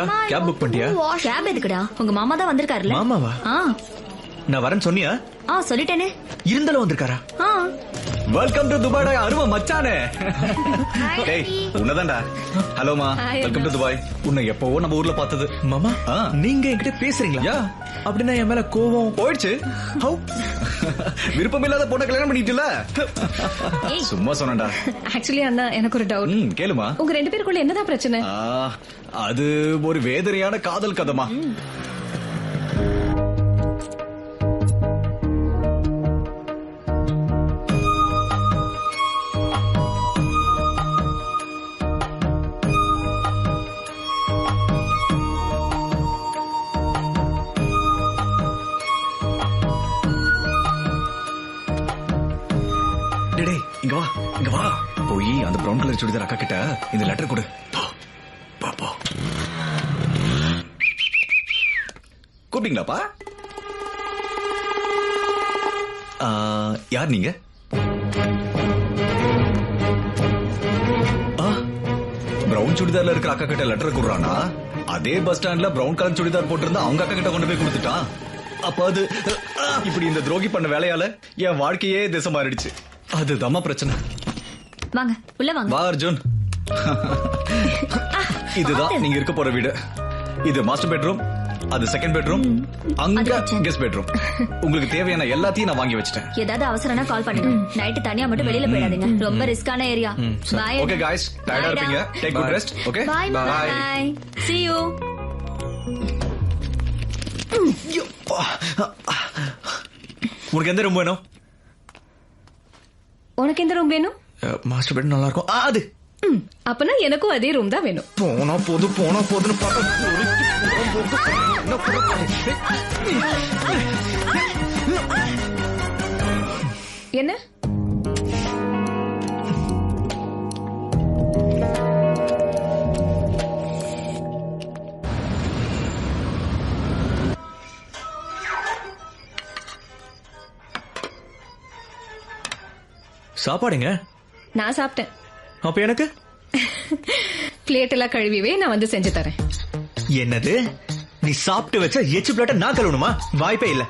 அக்கா cab book பண்ணிட்டியா? Gap எதுக்குடா? உங்க மாமா தான் வந்திருக்காருல்ல. மாமாவா? நான் வரேன்னு சொன்னியா? சொல்லிட்டேனே. இருந்தாலும் வந்திருக்காரா? வெல்கம் டு துபாய் அருவா மச்சானே. டேய் உன்னதான்டா. ஹலோமா, வெல்கம் டு துபாய். உன்னை எப்பவோ நம்ம ஊர்ல பார்த்தது. மாமா நீங்க என்கிட்ட பேசுறீங்களா? அப்படின்னா என் மேல கோவம் போயிடுச்சு. விருப்பம் இல்லாத பொண்ணை கல்யாணம் பண்ணிட்டுல? சும்மா சொன்னடா. ஆக்சுவலி அண்ணா எனக்கு ஒரு டவுட். கேளுமா. உங்க 2 பேருக்குள்ள என்னதான் பிரச்சனை? அது ஒரு வேதனையான காதல் கதைமா. இங்க வா போய் அந்த பிரவுன் கலர் சுடிதார் அக்கா கிட்ட இந்த லெட்டர் கொடு. கூப்பிட்டீங்களாப்பா? யார் நீங்க? பிரவுன் சுடிதார்ல இருக்கிற அக்கா கிட்ட லெட்டர் கொடுறானா? அதே பஸ் ஸ்டாண்ட்ல பிரவுன் கலர் சுடிதார் போட்டிருந்தா அவங்க அக்கா கிட்ட கொண்டு போய் கொடுத்துட்டான். அப்ப அது இப்படி இந்த துரோகி பண்ண வேலையால என் வாழ்க்கையே திசை மாறிடுச்சு. அதுதாம்மா பிரச்சனை. வாங்க உள்ள வாங்க. வா அர்ஜுன். இதுதான் நீங்க இருக்க போற வீடு. இது மாஸ்டர் பெட்ரூம், அது செகண்ட் பெட்ரூம், அங்க கெஸ்ட் பெட்ரூம். உங்களுக்கு தேவையான எல்லாத்தையும் நான் வாங்கி வச்சிட்டேன். ஏதாவது அவசரம்னா கால் பண்ணுங்க. நைட் தனியா மட்டும் வெளியில போயிடாதீங்க. ரொம்ப ரிஸ்கான ஏரியா. பை. ஓகே गाइस, டயர்டா இருப்பீங்க. Take good rest. Okay bye bye. See you. உங்களுக்கு எந்த ரூம் வேணும்? உனக்கு எந்த ரூம் வேணும்? மாஸ்டர் பெட் நல்லா இருக்கும். அது அப்பனா எனக்கும் அதே ரூம் தான் வேணும். போனா போதுன்னு என்ன சாப்பாடுங்க? நான் சாப்பிட்டேன். அப்ப எனக்கு பிளேட் எல்லாம் கழுவிவே நான் வந்து செஞ்சு தரேன். என்னது? நீ சாப்பிட்டு வச்ச எச்சு பிளேட்ட நான் கழுவணுமா? வாய்ப்பே இல்ல.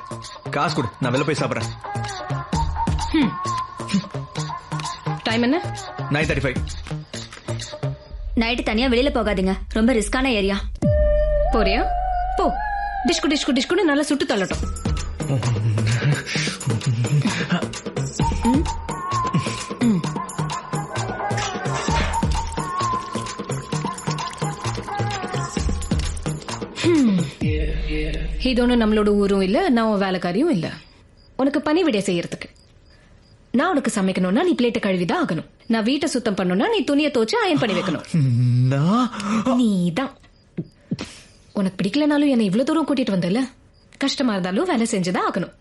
காசு கொடு, நான் வெளில போய் சாப்பிடுறேன். டைம் என்ன? 9:35. நைட்டு தனியா வெளியில போகாதீங்க. ரொம்ப ரிஸ்கான ஏரியா. போறியா? போ. டிஷ்கு நல்லா சுட்டு தள்ளட்டும். இது ஒன்னும் நம்மளோட ஊரும் இல்ல, நான் வேலைக்காரியும் இல்ல. உனக்கு பணிவிடை செய்யறதுக்கு. நான் உனக்கு சமைக்கணும்னா நீ பிளேட்டை கழுவிதான் ஆகணும். நான் வீட்டை சுத்தம் பண்ணணும்னா நீ துணியை துவச்சு அயன் பண்ணி வைக்கணும். நீதான். உனக்கு பிடிக்கலனாலும் என்ன இவ்வளவு தூரம் கூட்டிட்டு வந்தல. கஷ்டமா இருந்தாலும் வேலை செஞ்சுதான் ஆகணும்.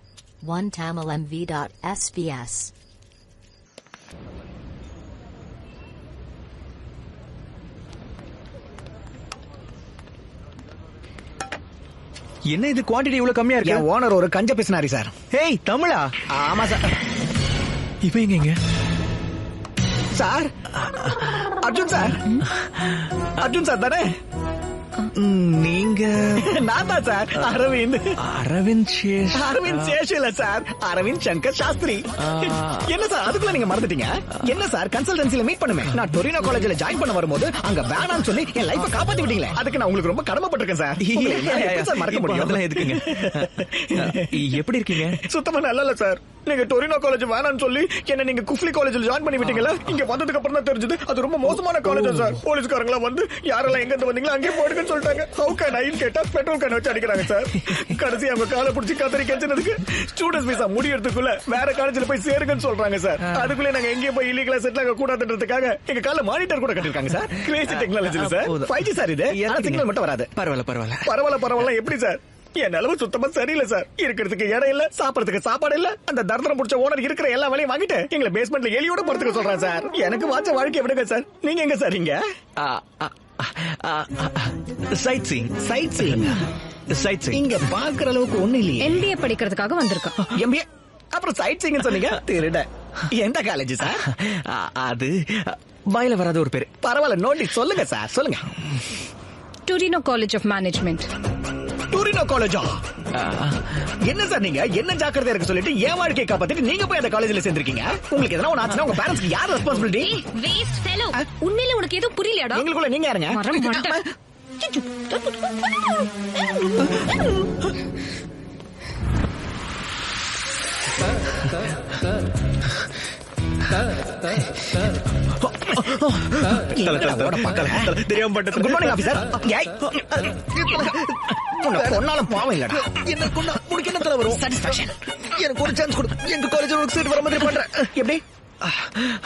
OneTamilMV.svs. என்ன இது குவாண்டிட்டி இவ்வளவு கம்மியா இருக்கு? ஓனர் ஒரு கஞ்ச பேசினாரி சார். ஏய் தமிழா? ஆமா சார். இப்ப எங்க sir? Arjun sir. Arjun sir தானே? நீங்க? நான் தான் சார், அரவிந்த். அரவிந்த் சேஷ் இல்ல சார், அரவிந்த் சங்கர் சாஸ்திரி. என்ன சார் அதுக்குள்ள நீங்க மறந்துட்டீங்க? என்ன சார் கன்சல்டன்சில மீட் பண்ணுமே. நான் டொரினோ காலேஜ்ல ஜாயின் பண்ண வரும்போது அங்க வேணாம்னு சொல்லி என் லைஃப காப்பாத்தி விட்டீங்களே. அதுக்கு நான் உங்களுக்கு ரொம்ப கடமைப்பட்டிருக்கேன் சார். சார் மறக்க முடியும்? அதெல்லாம் எதுக்குங்க? எப்படி இருக்கீங்க? சுத்தமா நல்ல சார். நீங்க டொரினோ காலேஜ் வேணாம்னு சொல்லி என்ன நீங்க குஃப்லி காலேஜ்ல ஜாயின் பண்ணி விட்டீங்களா? இங்க வந்ததுக்கு அப்புறம் தான் தெரிஞ்சது அது ரொம்ப மோசமான காலேஜ் சார். போலீஸ்காரங்களா வந்து யாரெல்லாம் எங்க இருந்து வந்தீங்களா அங்கே போடுங்கன்னு சொல்லிட்டாங்க. ஹவு கேன் ஐ கேட்டா பெட்ரோல் கேன் வச்சு அடிக்கிறாங்க சார். கடைசி அவங்க காலை பிடிச்சி கத்தரி கெஞ்சனதுக்கு ஸ்டூடெண்ட்ஸ் விசா முடியறதுக்குள்ள வேற காலேஜ்ல போய் சேருங்கன்னு சொல்றாங்க சார். அதுக்குள்ள நாங்க எங்கேயும் போய் இல்லீகலா செட்டில் ஆக கூடாதுன்றதுக்காக எங்க கால மானிட்டர் கூட கட்டிருக்காங்க சார். கிரேசி டெக்னாலஜில சார். 5G சார் இது. சிக்னல் மட்டும் வராது. பரவாயில்ல எப்படி சார்? என் நிலவு சுத்தமா சரியில்லை சார். இருக்கிறதுக்கு இடம் இல்ல, சாப்பிடறதுக்கு சாப்பாடு இல்ல. அந்த தர்தரம் பிடிச்ச ஓனர் இருக்கிற எல்லா வேலையும் வாங்கிட்டு எங்களை பேஸ்மெண்ட்ல எலியோட போறதுக்கு சொல்றான் சார். எனக்கு வாச்ச வாழ்க்கை விடுங்க சார். நீங்க எங்க சார்? இங்க சைட் சீயிங். இங்க பாக்குற அளவுக்கு ஒண்ணு இல்லையே. MBA படிக்கிறதுக்காக வந்திருக்கான். MBA அப்புறம் சைட் சீயிங் சொன்னீங்க. திருட. எந்த காலேஜ் சார்? அது வாயில வராத ஒரு பேரு. பரவாயில்ல நோட்டி சொல்லுங்க சார், சொல்லுங்க. Torino College of Management. டூரினோ காலேஜா? என்ன சார் நீங்க என்ன ஜாக்கிரதையா இருக்க சொல்லிட்டு என் வாழ்க்கையை காப்பாத்திட்டு நீங்க போய் அந்த காலேஜ்ல சேர்ந்திருக்கீங்க. உங்களுக்கு எதனா ஒண்ணு ஆச்சுன்னா உங்க பேரண்ட்ஸ்க்கு யார் ரெஸ்பான்சிபிலிட்டி? Waste fellow. உண்மையிலே உனக்கு எதுவும் புரியலையாடா? எங்களுக்குள்ள நீங்க யாருங்க? மரம் மண்டை. தெரியாம பட்டது. Good morning officer. பொண்ணாலும் பாவம் இல்லடா. என்ன கொண்டா உனக்கு என்ன தலை வரும்? சாட்டிஸ்ஃபேக்ஷன். எனக்கு ஒரு சான்ஸ் கொடு. எங்க காலேஜ்ல ஒரு சீட் வர மாதிரி பண்றேன். எப்படி?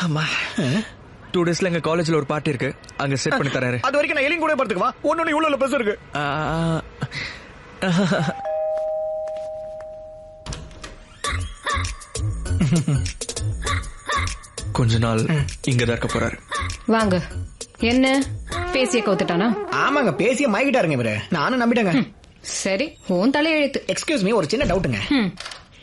அம்மா 2 daysல எங்க காலேஜ்ல ஒரு பார்ட்டி இருக்கு, அங்க செட் பண்ணி தராரு. அது வரைக்கும் நான் எலிங் கூட படுத்துக்குவா. ஒண்ணு இவ்வளவு பெருசு இருக்கு. கொஞ்ச நாள் இங்கதான் இருக்க போறாரு. வாங்க. என்ன பேசிய கவுத்துட்டானா? ஆமாங்க, பேசிய மாய்கிட்டாருங்க இவரு. நானும் நம்பிட்டேங்க. சரி, உன் தலையெழுத்து. எக்ஸ்கியூஸ் மீ, ஒரு சின்ன டவுட்டுங்க.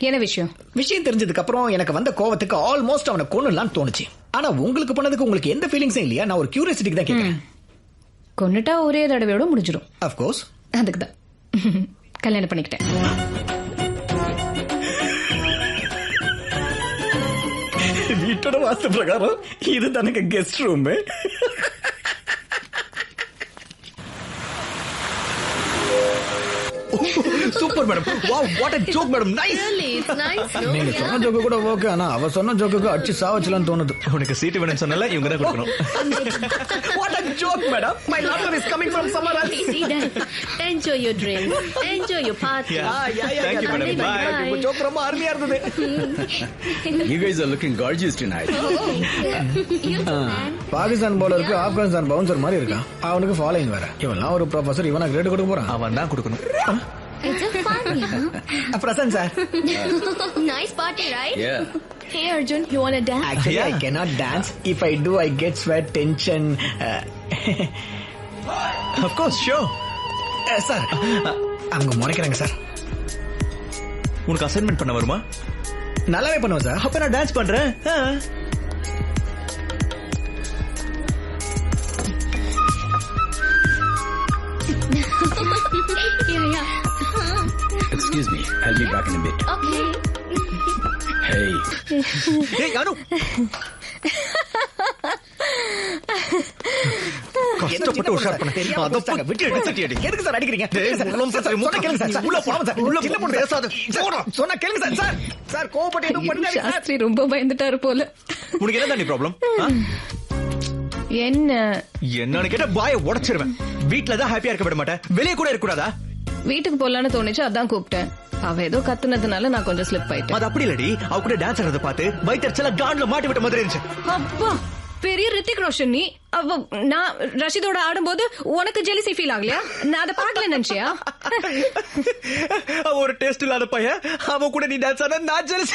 என்ன விஷயம்? விஷயம் தெரிஞ்சதுக்கு அப்புறம் எனக்கு வந்த கோவத்துக்கு ஆல்மோஸ்ட் அவனை கொன்னுலாம் தோணுச்சு. ஆனா உங்களுக்கு பண்ணதுக்கு உங்களுக்கு எந்த ஃபீலிங்ஸும் இல்லையா? நான் ஒரு கியூரியாசிட்டிக்கு தான் கேட்கிறேன். கொன்னுட்டா ஒரே தடவையோட முடிஞ்சிடும். Of course. அதுக்கு தான் கல்யாணம் பண்ணிக்கிட்டேன். வீட்டோட வாஸ்து பிரகாரம் இது தனக்கு guest room. Super madam. Wow, what a joke madam. Nice. நீங்க சொன்ன ஜோக்கு கூட ஓகே, ஆனா அவ சொன்ன ஜோக்குக்கு அடிச்சு சாவச்சலாம்னு தோணுது. உனக்கு சீட் வேணும்னு சொன்னல, இவங்க தான் கொடுக்கணும். What a joke, madam. My laughter is coming from somewhere else. See that? Enjoy your drink. Enjoy your party. Thank you, madam. Bye. உங்க ஜோக் ரொம்ப அருமையா இருந்தது. You guys are looking gorgeous tonight. Pakistan பவுலருக்கு ஆப்கானிஸ்தான் பவுன்சர் மாதிரி இருக்கான். அவனுக்கு following வேற. இவன்லாம் ஒரு ப்ரொஃபசர், இவனா கிரேட் கொடுக்க போறான். அவன் தான் கொடுக்கணும். It's a fun, yeah. Present sir. Nice party, right? Yeah. Hey Arjun, you wanna dance? Actually, Yeah. I cannot dance. If I do, I get sweat, tension. Of course, sure. Sir, அவங்க முறைக்கிறாங்க sir. உனக்கு assignment பண்ண வருமா? நல்லாவே பண்ணுவேன் sir. அப்ப நான் dance பண்றேன். Yeah. Excuse me, I'll be back in a bit. Okay. Hey. ஏய் அனு. கஷ்டப்பட்டு உஷார் பண்ண. அத போய் விட்டு எடுத்துட்டியடி. எதுக்கு சார் அடிக்கிறீங்க? சொன்னா கேளுங்க சார். உள்ள போகாம சார். உள்ள சின்ன பொண்ணு பேசாத. சொன்னா கேளுங்க சார். சார், சார் கோவப்பட்டு எதுவும் பண்ணிடாதீங்க சார். சாஸ்திரி ரொம்ப பயந்துட்டாரு போல. உனக்கு என்ன தாண்டி ப்ராப்ளம்? என்ன என்னன்னு கேட்டா பாய உடைச்சிருவேன். வீட்டுல தான் ஹாப்பியா இருக்க விட மாட்டேன், வெளியே கூட இருக்க கூடாதா? வீட்டுக்கு போலான்னு தோணுச்சு, அதான் கூப்பிட்டேன். அவ ஏதோ கத்துனதுனால நான் கொஞ்சம் ஸ்லிப் ஆயிட்டேன். அது அப்படி இல்லடி, அவ கூட டான்ஸ் ஆடுறத பார்த்து வயித்தறிச்சல காண்ட்ல மாட்டி விட்ட மாதிரி இருந்துச்சு. அப்பா, பெரிய ரித்திக் ரோஷன் நீ. நான் ரஷிதோட ஆடும்போது உனக்கு ஜெலிசி ஃபீல் ஆகலையா? நான் அதை பார்க்கல நினைச்சியா? அவ ஒரு டேஸ்ட் இல்லாத பையன், அவன் கூட நீ டான்ஸ் ஆட நான் ஜெலஸ்.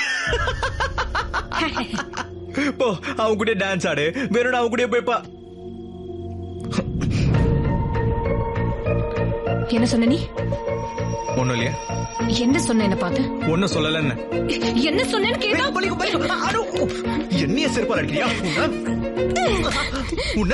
போ, அவன் கூட டான்ஸ் ஆடு, வேணும்னா அவன் கூட போய்ப்பா. என்ன சொன்ன நீ? ஒண்ணும் இல்லையா? என்ன சொன்ன என்ன பார்த்து? ஒன்னும் சொல்லல. என்ன சொன்னேன்னு கேட்டா என்னைய செருப்பால் அடிக்கிறியா? உன்ன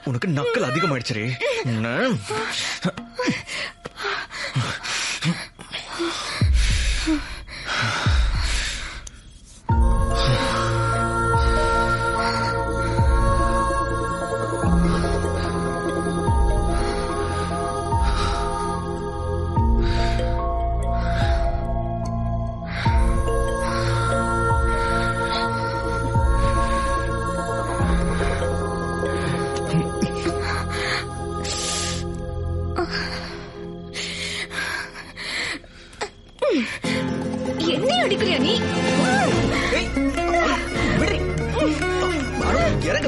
உனக்கு நக்கல் அதிகமாயிடுச்சு. என்ன அடிக்கிறியா நீ? இறங்க.